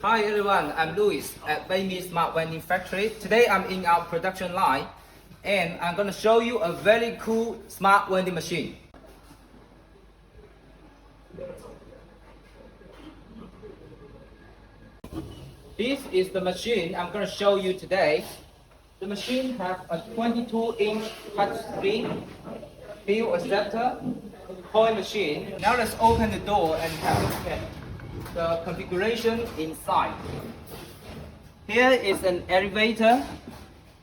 Hi everyone, I'm Louis at Vending Smart Vending Factory. Today I'm in our production line and I'm going to show you a very cool smart vending machine. This is the machine I'm going to show you today. The machine has a 22-inch touch screen, bill acceptor, coin machine. Now let's open the door and have a look at the configuration inside. Here is an elevator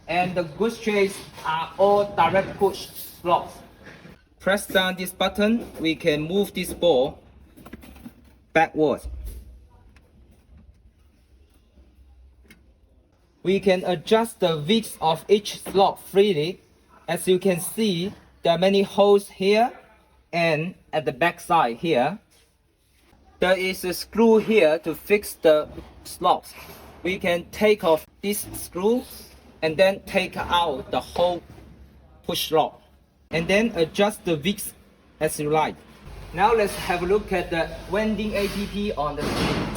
and the goods trays are all direct push locks. Press down this button, we can move this ball backwards. We can adjust the width of each slot freely. As you can see, there are many holes here and at the back side here. There is a screw here to fix the slots. We can take off this screw and then take out the whole push lock and then adjust the width as you like. Now let's have a look at the vending app on the screen.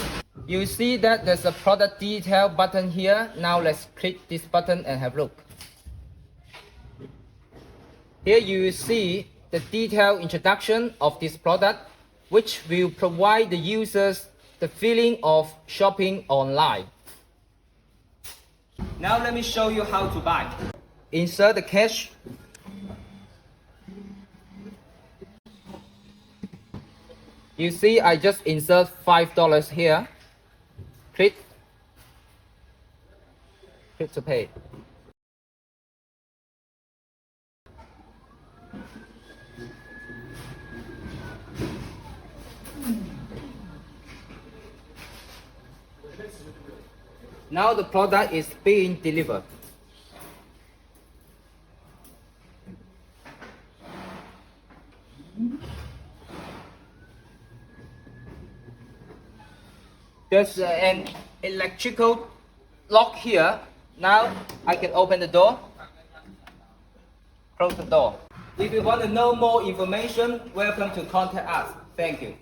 You see that there's a product detail button here. Now let's click this button and have a look. Here you see the detailed introduction of this product, which will provide the users the feeling of shopping online. Now let me show you how to buy. Insert the cash. You see I just insert $5 here. Click to pay. Now the product is being delivered. There's an electrical lock here. Now I can open the door, close the door. If you want to know more information, welcome to contact us. Thank you.